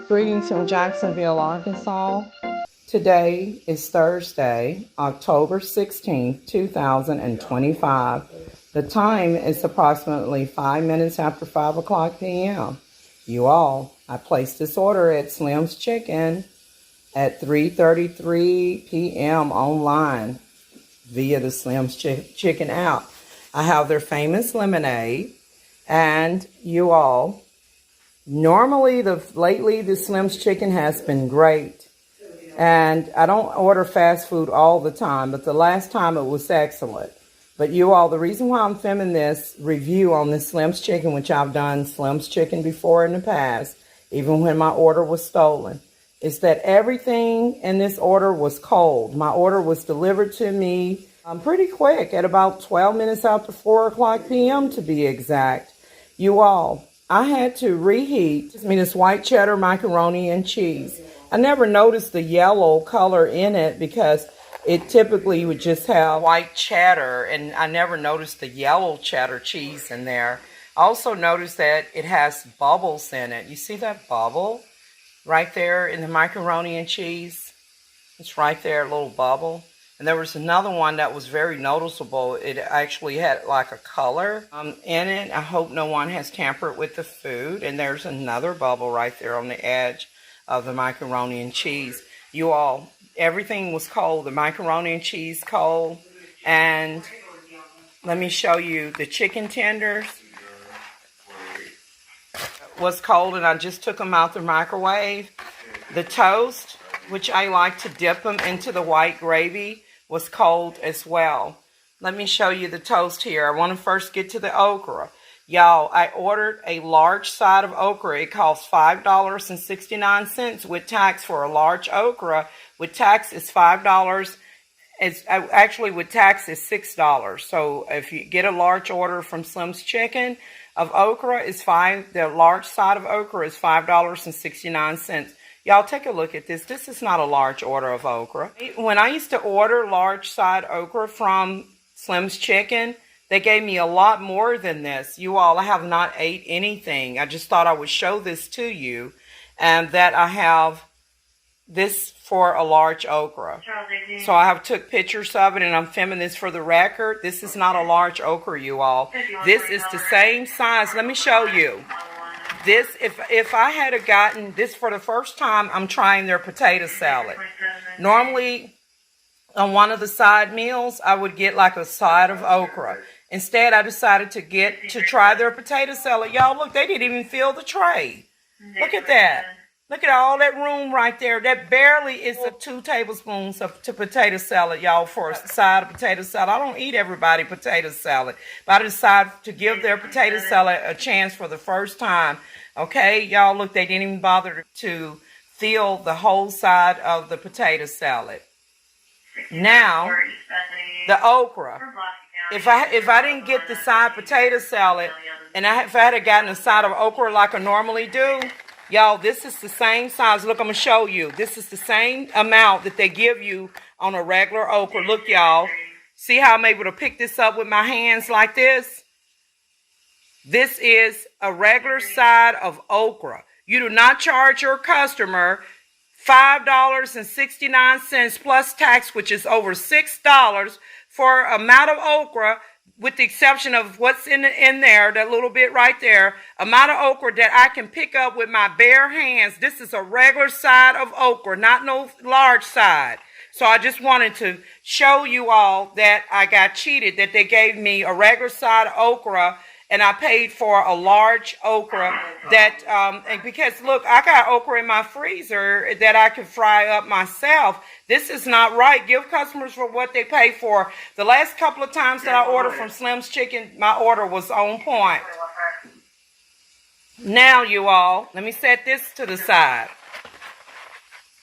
Greetings from Jacksonville, Arkansas. Today is Thursday, October 16th, 2025. The time is approximately 5 minutes after 5 o'clock p.m. You all, I placed this order at Slim's Chicken at 3:33 p.m. online via the Slim's Chicken app. I have their famous lemonade, and you all, normally lately the Slim's Chicken has been great, and I don't order fast food all the time, but the last time it was excellent. But you all, the reason why I'm filming this review on this Slim's Chicken, which I've done Slim's Chicken before in the past, even when my order was stolen, is that everything in this order was cold. My order was delivered to me pretty quick at about 12 minutes after 4 o'clock p.m. to be exact. You all, I had to reheat this white cheddar macaroni and cheese. I never noticed the yellow color in it because it typically would just have white cheddar, and I never noticed the yellow cheddar cheese in there. I also noticed that it has bubbles in it. You see that bubble right there in the macaroni and cheese? It's right there, a little bubble. And there was another one that was very noticeable. It actually had like a color in it. I hope no one has tampered with the food. And there's another bubble right there on the edge of the macaroni and cheese. You all, everything was cold. The macaroni and cheese cold. And let me show you the chicken tenders was cold, and I just took them out the microwave. The toast, which I like to dip them into the white gravy, was cold as well. Let me show you the toast here. I want to first get to the okra. Y'all, I ordered a large side of okra. It costs $5.69 with tax for a large okra. With tax, it's $5. It's actually with tax is $6. So if you get a large order from Slim's Chicken of okra, is the large side of okra is $5.69. Y'all take a look at this. This is not a large order of okra. When I used to order large side okra from Slim's Chicken, they gave me a lot more than this. You all, I have not ate anything. I just thought I would show this to you, and that I have this for a large okra. So I have took pictures of it, and I'm filming this for the record. This is not a large okra, you all. This is the same size. Let me show you. This, if I had gotten this for the first time, I'm trying their potato salad. Normally, on one of the side meals, I would get like a side of okra. Instead, I decided to try their potato salad. Y'all, look, they didn't even fill the tray. Look at that. Look at all that room right there. That barely is 2 tablespoons to potato salad, y'all, for a side of potato salad. I don't eat everybody potato salad, but I decided to give their potato salad a chance for the first time. Okay, y'all, look, they didn't even bother to fill the whole side of the potato salad. Now, the okra. If I didn't get the side potato salad, and if I had gotten a side of okra like I normally do, y'all, this is the same size. Look, I'm going to show you. This is the same amount that they give you on a regular okra. Look, y'all. See how I'm able to pick this up with my hands like this? This is a regular side of okra. You do not charge your customer $5.69 plus tax, which is over $6 for an amount of okra, with the exception of what's in there, that little bit right there, amount of okra that I can pick up with my bare hands. This is a regular side of okra, not no large side. So I just wanted to show you all that I got cheated, that they gave me a regular side of okra, and I paid for a large okra that, and because look, I got okra in my freezer that I can fry up myself. This is not right. Give customers for what they pay for. The last couple of times that I ordered from Slim's Chicken, my order was on point. Now, you all, let me set this to the side.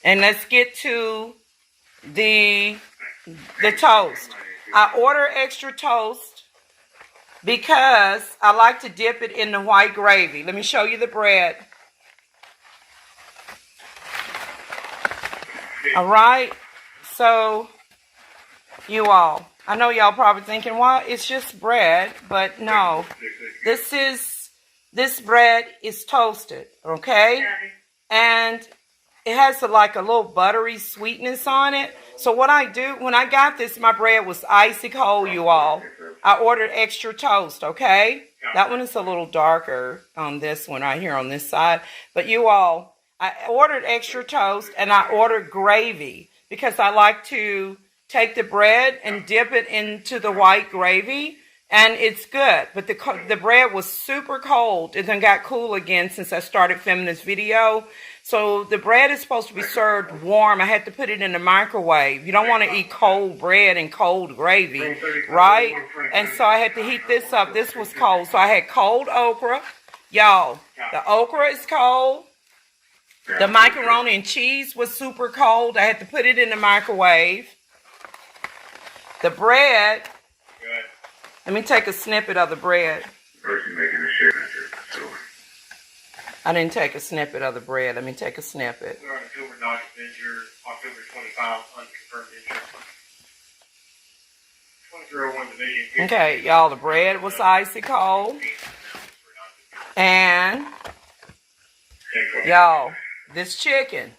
And let's get to the toast. I order extra toast because I like to dip it in the white gravy. Let me show you the bread. All right. So, you all, I know y'all probably thinking, well, it's just bread, but no. This bread is toasted, okay? And it has like a little buttery sweetness on it. So what I do, when I got this, my bread was icy cold, you all. I ordered extra toast, okay? That one is a little darker on this one right here on this side. But you all, I ordered extra toast and I ordered gravy because I like to take the bread and dip it into the white gravy. And it's good, but the bread was super cold. It then got cool again since I started filming this video. So the bread is supposed to be served warm. I had to put it in the microwave. You don't want to eat cold bread and cold gravy, right? And so I had to heat this up. This was cold. So I had cold okra. Y'all, the okra is cold. The macaroni and cheese was super cold. I had to put it in the microwave. The bread... Let me take a snippet of the bread. I didn't take a snippet of the bread. Let me take a snippet. October 25, unconfirmed injury. Okay, y'all, the bread was icy cold. And, y'all, this chicken.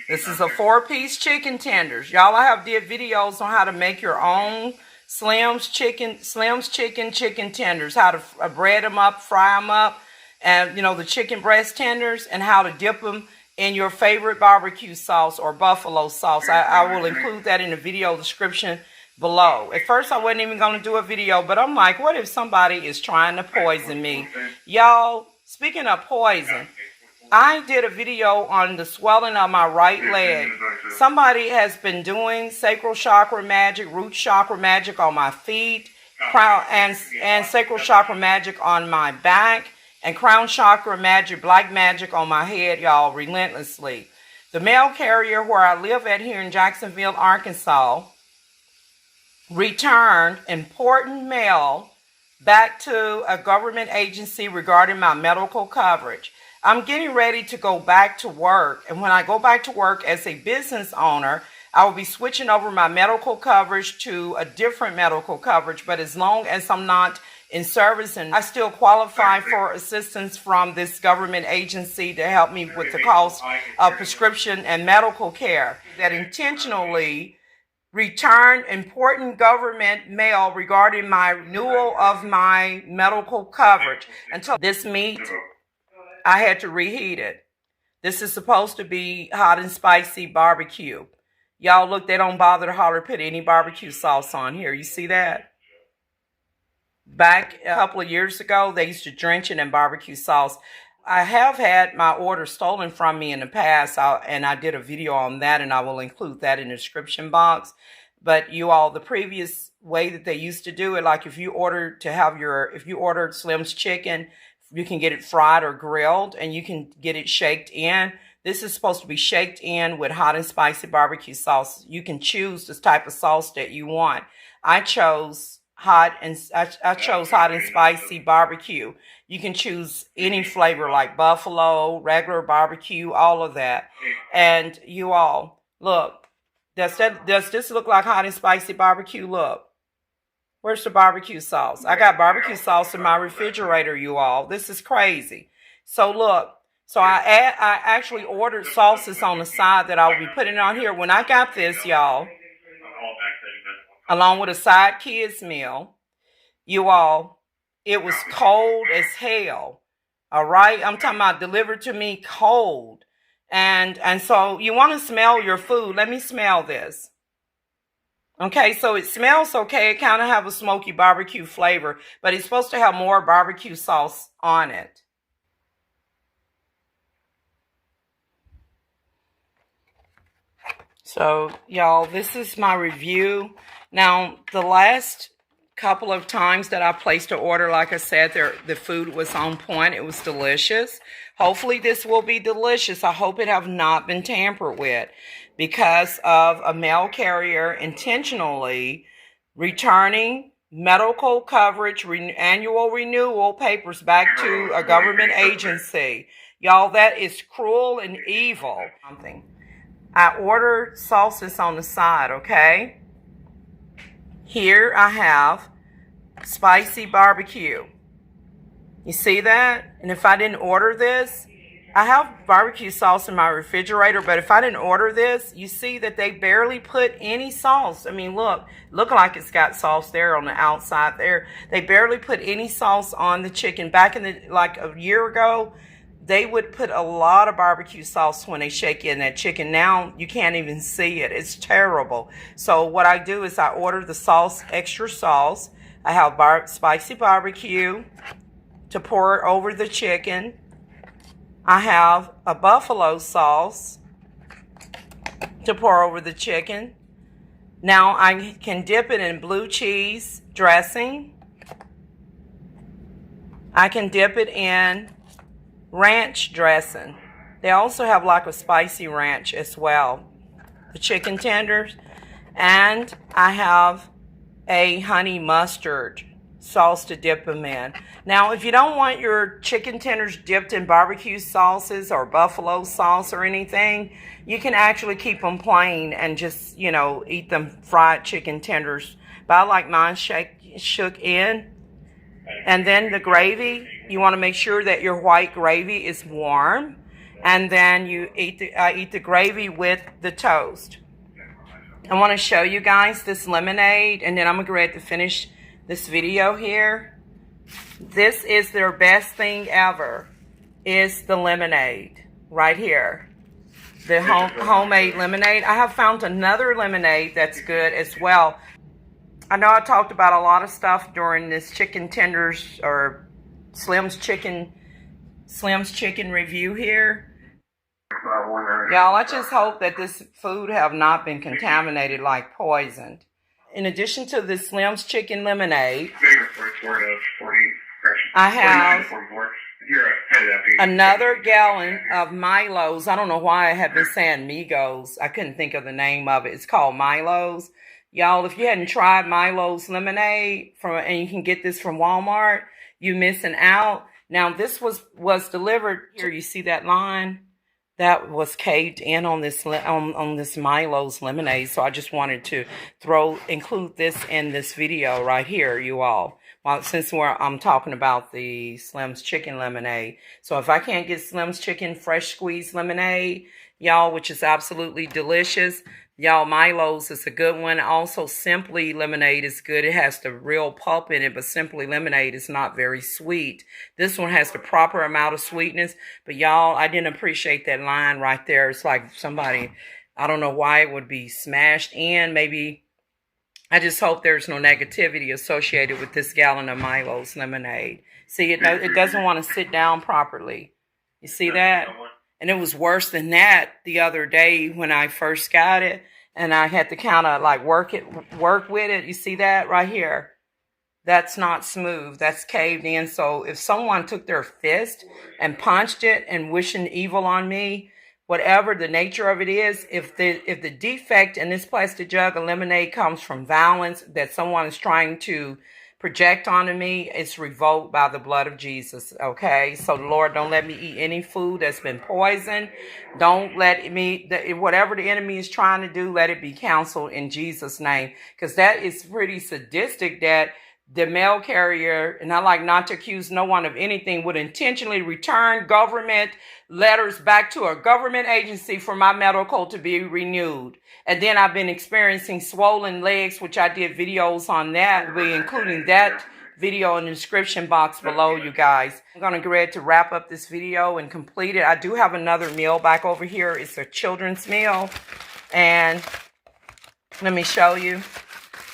This is a 4-piece chicken tenders. Y'all, I have did videos on how to make your own Slim's chicken tenders, how to bread them up, fry them up, and you know, the chicken breast tenders, and how to dip them in your favorite barbecue sauce or buffalo sauce. I will include that in the video description below. At first I wasn't even going to do a video, but I'm like, what if somebody is trying to poison me? Y'all, speaking of poison, I did a video on the swelling of my right leg. Somebody has been doing sacral chakra magic, root chakra magic on my feet, crown and sacral chakra magic on my back, and crown chakra magic, black magic on my head, y'all, relentlessly. The mail carrier where I live at here in Jacksonville, Arkansas, returned important mail back to a government agency regarding my medical coverage. I'm getting ready to go back to work, and when I go back to work as a business owner, I will be switching over my medical coverage to a different medical coverage, but as long as I'm not in service, and I still qualify for assistance from this government agency to help me with the cost of prescription and medical care. That intentionally return important government mail regarding my renewal of my medical coverage. Until this meat, I had to reheat it. This is supposed to be hot and spicy barbecue. Y'all look, they don't bother to holler put any barbecue sauce on here. You see that? Back a couple of years ago, they used to drench it in barbecue sauce. I have had my order stolen from me in the past, and I did a video on that, and I will include that in the description box. But you all, the previous way that they used to do it, like if you ordered Slim's chicken, you can get it fried or grilled, and you can get it shaked in. This is supposed to be shaked in with hot and spicy barbecue sauce. You can choose this type of sauce that you want. I chose hot and spicy barbecue. You can choose any flavor like buffalo, regular barbecue, all of that. And you all, look, does this look like hot and spicy barbecue? Look. Where's the barbecue sauce? I got barbecue sauce in my refrigerator, you all. This is crazy. So look. So I actually ordered sauces on the side that I will be putting on here. When I got this, y'all, along with a side kids meal, you all, it was cold as hell. All right? I'm talking about delivered to me cold. And so you want to smell your food. Let me smell this. Okay, so it smells okay. It kind of have a smoky barbecue flavor, but it's supposed to have more barbecue sauce on it. So, y'all, this is my review. Now, the last couple of times that I placed an order, like I said, the food was on point. It was delicious. Hopefully, this will be delicious. I hope it have not been tampered with because of a mail carrier intentionally returning medical coverage annual renewal papers back to a government agency. Y'all, that is cruel and evil. I ordered sauces on the side, okay? Here I have spicy barbecue. You see that? And if I didn't order this, I have barbecue sauce in my refrigerator, but if I didn't order this, you see that they barely put any sauce. I mean, look like it's got sauce there on the outside there. They barely put any sauce on the chicken. Back in like a year ago, they would put a lot of barbecue sauce when they shake in that chicken. Now you can't even see it. It's terrible. So what I do is I order the sauce, extra sauce. I have spicy barbecue to pour over the chicken. I have a buffalo sauce to pour over the chicken. Now I can dip it in blue cheese dressing. I can dip it in ranch dressing. They also have like a spicy ranch as well. The chicken tenders. And I have a honey mustard sauce to dip them in. Now, if you don't want your chicken tenders dipped in barbecue sauces or buffalo sauce or anything, you can actually keep them plain and just, eat them fried chicken tenders. But I like mine shook in. And then the gravy, you want to make sure that your white gravy is warm. And then I eat the gravy with the toast. I want to show you guys this lemonade, and then I'm going to go ahead to finish this video here. This is their best thing ever, is the lemonade right here. The homemade lemonade. I have found another lemonade that's good as well. I know I talked about a lot of stuff during this chicken tenders or Slim's chicken review here. Y'all, I just hope that this food have not been contaminated like poisoned. In addition to the Slim's chicken lemonade, I have another gallon of Milo's. I don't know why I have been saying Migos. I couldn't think of the name of it. It's called Milo's. Y'all, if you hadn't tried Milo's lemonade and you can get this from Walmart, you're missing out. Now, this was delivered here. You see that line? That was caved in on this Milo's lemonade. So I just wanted to include this in this video right here, you all. Well, since I'm talking about the Slim's Chicken Lemonade. So if I can't get Slim's Chicken Fresh Squeezed Lemonade, y'all, which is absolutely delicious, y'all, Milo's is a good one. Also, Simply Lemonade is good. It has the real pulp in it, but Simply Lemonade is not very sweet. This one has the proper amount of sweetness. But y'all, I didn't appreciate that line right there. It's like somebody, I don't know why it would be smashed in. Maybe, I just hope there's no negativity associated with this gallon of Milo's lemonade. See, it doesn't want to sit down properly. You see that? And it was worse than that the other day when I first got it, and I had to kind of like work with it. You see that right here? That's not smooth. That's caved in. So if someone took their fist and punched it and wishing evil on me, whatever the nature of it is, if the defect in this plastic jug of lemonade comes from violence that someone is trying to project onto me, it's revoked by the blood of Jesus, okay? So, Lord, don't let me eat any food that's been poisoned. Don't let me, whatever the enemy is trying to do, let it be canceled in Jesus' name. Because that is pretty sadistic that the mail carrier, and I like not to accuse no one of anything, would intentionally return government letters back to a government agency for my medical to be renewed. And then I've been experiencing swollen legs, which I did videos on that. We'll be including that video in the description box below, you guys. I'm going to get ready to wrap up this video and complete it. I do have another meal back over here. It's a children's meal. And let me show you.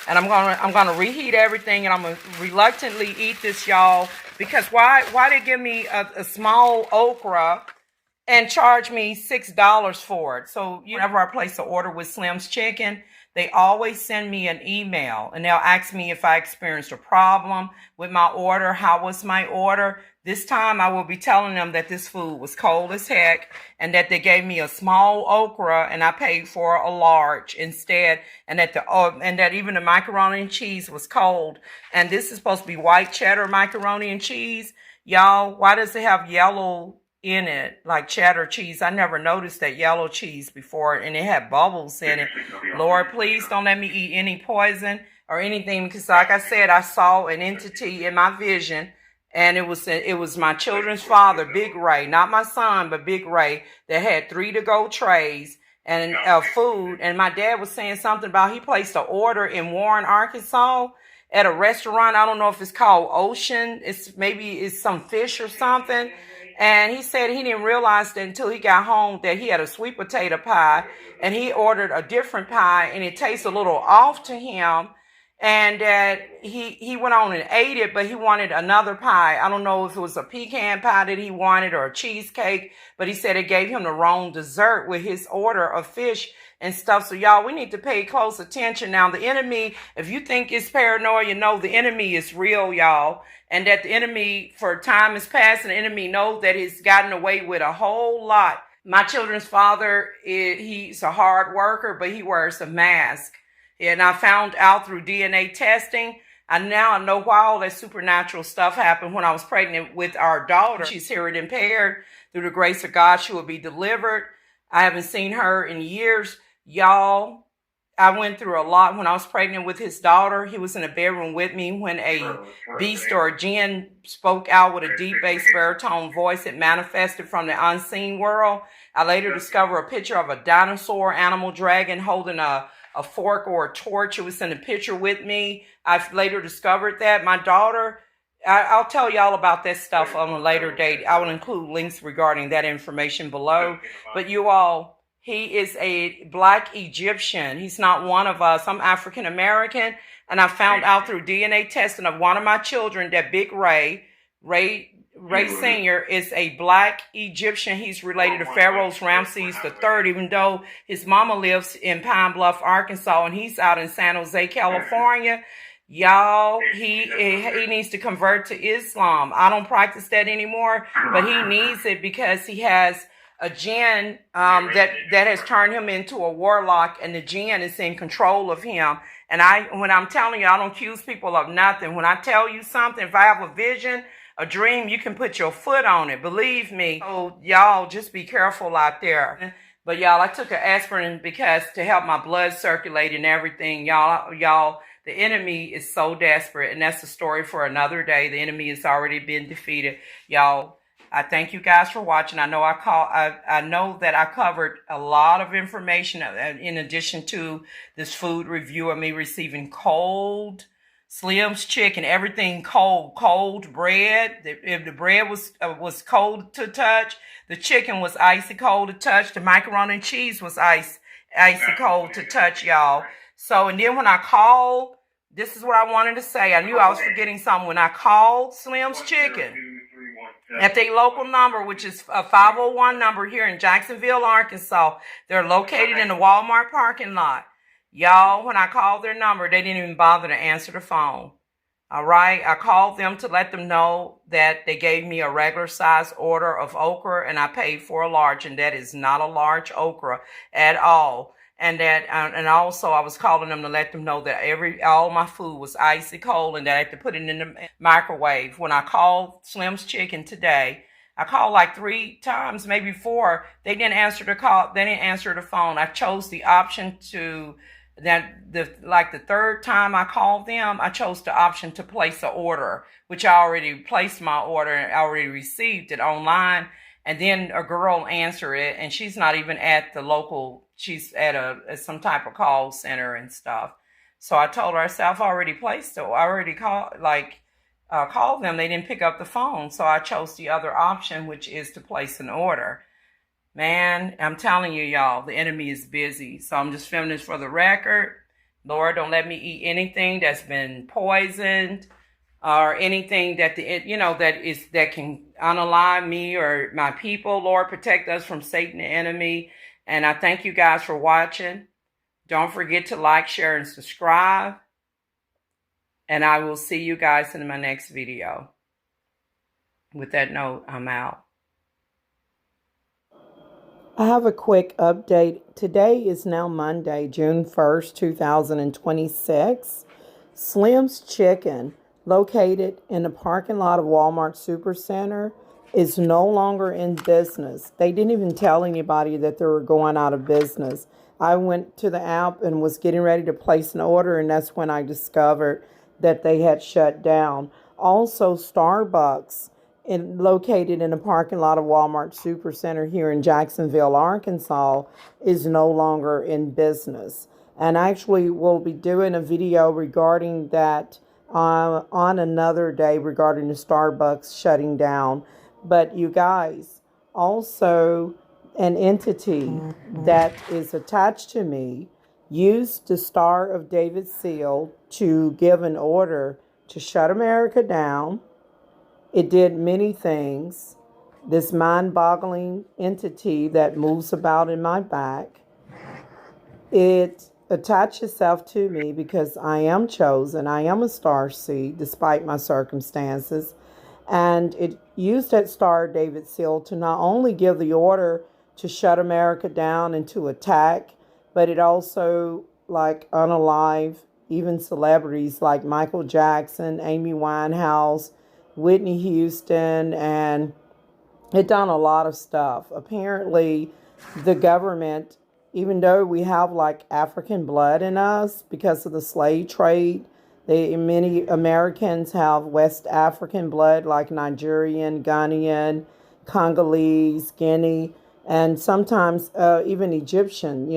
And I'm gonna reheat everything, and I'm gonna reluctantly eat this, y'all, because why they give me a small okra and charge me $6 for it? So whenever I place an order with Slim's Chicken, they always send me an email, and they'll ask me if I experienced a problem with my order, how was my order. This time I will be telling them that this food was cold as heck, and that they gave me a small okra and I paid for a large instead, and that even the macaroni and cheese was cold. And this is supposed to be white cheddar macaroni and cheese. Y'all, why does it have yellow in it, like cheddar cheese? I never noticed that yellow cheese before, and it had bubbles in it. Lord, please don't let me eat any poison or anything, because like I said, I saw an entity in my vision. And it was my children's father, Big Ray, not my son, but Big Ray, that had 3 to-go trays and food. And my dad was saying something about he placed an order in Warren, Arkansas at a restaurant. I don't know if it's called Ocean. Maybe it's some fish or something. And he said he didn't realize that until he got home that he had a sweet potato pie, and he ordered a different pie, and it tasted a little off to him. And that he went on and ate it, but he wanted another pie. I don't know if it was a pecan pie that he wanted or a cheesecake, but he said it gave him the wrong dessert with his order of fish and stuff. So y'all, we need to pay close attention. Now, the enemy, if you think it's paranoia, no, the enemy is real, y'all. And that the enemy, for time is past, and the enemy knows that he's gotten away with a whole lot. My children's father, he's a hard worker, but he wears a mask. And I found out through DNA testing, and now I know why all that supernatural stuff happened when I was pregnant with our daughter. She's hearing impaired. Through the grace of God, she will be delivered. I haven't seen her in years. Y'all, I went through a lot when I was pregnant with his daughter. He was in a bedroom with me when a beast or a jinn spoke out with a deep bass baritone voice. It manifested from the unseen world. I later discovered a picture of a dinosaur animal dragon holding a fork or a torch. It was in a picture with me. I've later discovered that. My daughter, I'll tell y'all about that stuff on a later date. I will include links regarding that information below. But you all, he is a black Egyptian. He's not one of us. I'm African American, and I found out through DNA testing of one of my children that Big Ray Sr. is a black Egyptian. He's related to Pharaoh's Ramses III, even though his mama lives in Pine Bluff, Arkansas, and he's out in San Jose, California. Y'all, he needs to convert to Islam. I don't practice that anymore, but he needs it because he has a jinn that has turned him into a warlock, and the jinn is in control of him. And when I'm telling you, I don't accuse people of nothing. When I tell you something, if I have a vision, a dream, you can put your foot on it. Believe me. So y'all, just be careful out there. But y'all, I took an aspirin because to help my blood circulate and everything. Y'all, The enemy is so desperate, and that's a story for another day. The enemy has already been defeated. Y'all, I thank you guys for watching. I know I know that I covered a lot of information in addition to this food review of me receiving cold Slim's chicken, everything cold bread. If the bread was cold to touch, the chicken was icy cold to touch. The macaroni and cheese was icy cold to touch, y'all. So, and then when I called, this is what I wanted to say. I knew I was forgetting something. When I called Slim's Chicken at their local number, which is a 501 number here in Jacksonville, Arkansas, they're located in the Walmart parking lot. Y'all, when I called their number, they didn't even bother to answer the phone. All right. I called them to let them know that they gave me a regular size order of okra and I paid for a large, and that is not a large okra at all. And that, and also I was calling them to let them know that all my food was icy cold and that I had to put it in the microwave. When I called Slim's Chicken today, I called like 3 times, maybe 4. They didn't answer the call. They didn't answer the phone. I chose the option to the third time I called them, I chose the option to place an order, which I already placed my order and I already received it online. And then a girl answered it, and she's not even at the local, she's at some type of call center and stuff. So I told her, I said, I've already placed it. I already called them. They didn't pick up the phone. So I chose the other option, which is to place an order. Man, I'm telling you, y'all, the enemy is busy. So I'm just filming this for the record. Lord, don't let me eat anything that's been poisoned or anything that that can unalive me or my people. Lord, protect us from Satan, the enemy. And I thank you guys for watching. Don't forget to like, share, and subscribe. And I will see you guys in my next video. With that note, I'm out. I have a quick update. Today is now Monday, June 1st, 2026. Slim's Chicken, located in the parking lot of Walmart Supercenter, is no longer in business. They didn't even tell anybody that they were going out of business. I went to the app and was getting ready to place an order, and that's when I discovered that they had shut down. Also, Starbucks, located in the parking lot of Walmart Supercenter here in Jacksonville, Arkansas, is no longer in business. And actually, we'll be doing a video regarding that on another day regarding the Starbucks shutting down. But you guys, also an entity that is attached to me used the Star of David seal to give an order to shut America down. It did many things. This mind-boggling entity that moves about in my back, it attached itself to me because I am chosen. I am a star seed despite my circumstances. And it used that Star of David seal to not only give the order to shut America down and to attack, but it also unalive even celebrities like Michael Jackson, Amy Winehouse, Whitney Houston, and it done a lot of stuff. Apparently, the government, even though we have African blood in us because of the slave trade, many Americans have West African blood like Nigerian, Ghanaian, Congolese, Guinea, and sometimes even Egyptian,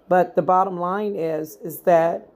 But the bottom line is that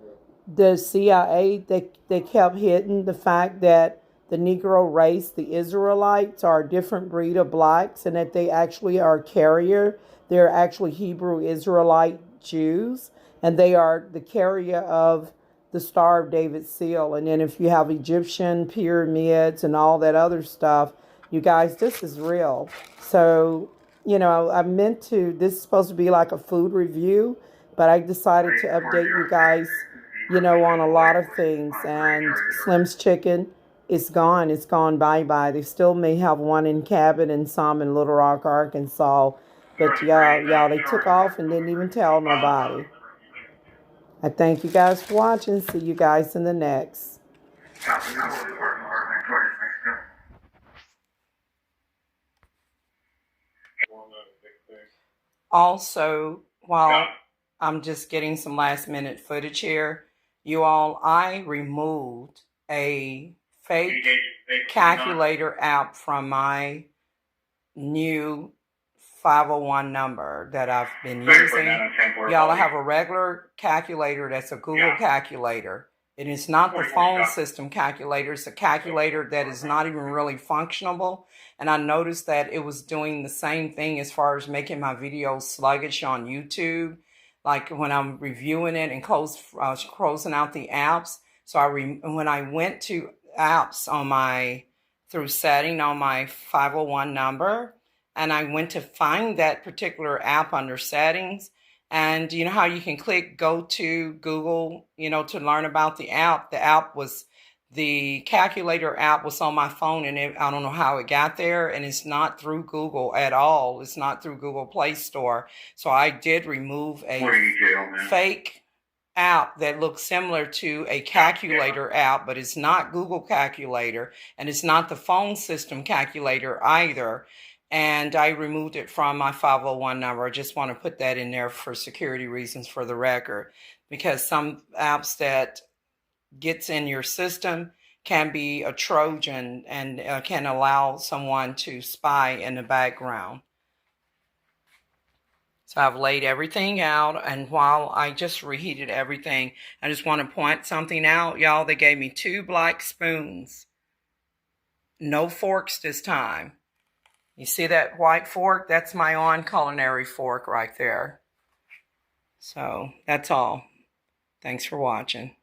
the CIA, they kept hiding the fact that the Negro race, the Israelites, are a different breed of blacks, and that they actually are carrier. They're actually Hebrew Israelite Jews, and they are the carrier of the Star of David seal. And then if you have Egyptian pyramids and all that other stuff, you guys, this is real. So, I meant this is supposed to be like a food review, but I decided to update you guys, on a lot of things. And Slim's Chicken, it's gone. It's gone bye-bye. They still may have one in Cabot and some in Little Rock, Arkansas. But y'all, they took off and didn't even tell nobody. I thank you guys for watching. See you guys in the next. Also, while I'm just getting some last minute footage here, You all, I removed a fake calculator app from my new 501 number that I've been using. Y'all, I have a regular calculator that's a Google calculator. It is not the phone system calculator. It's a calculator that is not even really functionable. And I noticed that it was doing the same thing as far as making my videos sluggish on YouTube. Like when I'm reviewing it and closing out the apps. So when I went to apps on through setting on my 501 number, and I went to find that particular app under settings. And you know how you can go to Google, to learn about the app. The calculator app was on my phone, and I don't know how it got there, and it's not through Google at all. It's not through Google Play Store. So I did remove a fake app that looks similar to a calculator app, but it's not Google Calculator, and it's not the phone system calculator either. And I removed it from my 501 number. I just want to put that in there for security reasons for the record, because some apps that gets in your system can be a Trojan and can allow someone to spy in the background. So I've laid everything out, and while I just reheated everything, I just want to point something out, y'all. They gave me 2 black spoons. No forks this time. You see that white fork? That's my On Culinary fork right there. So that's all. Thanks for watching.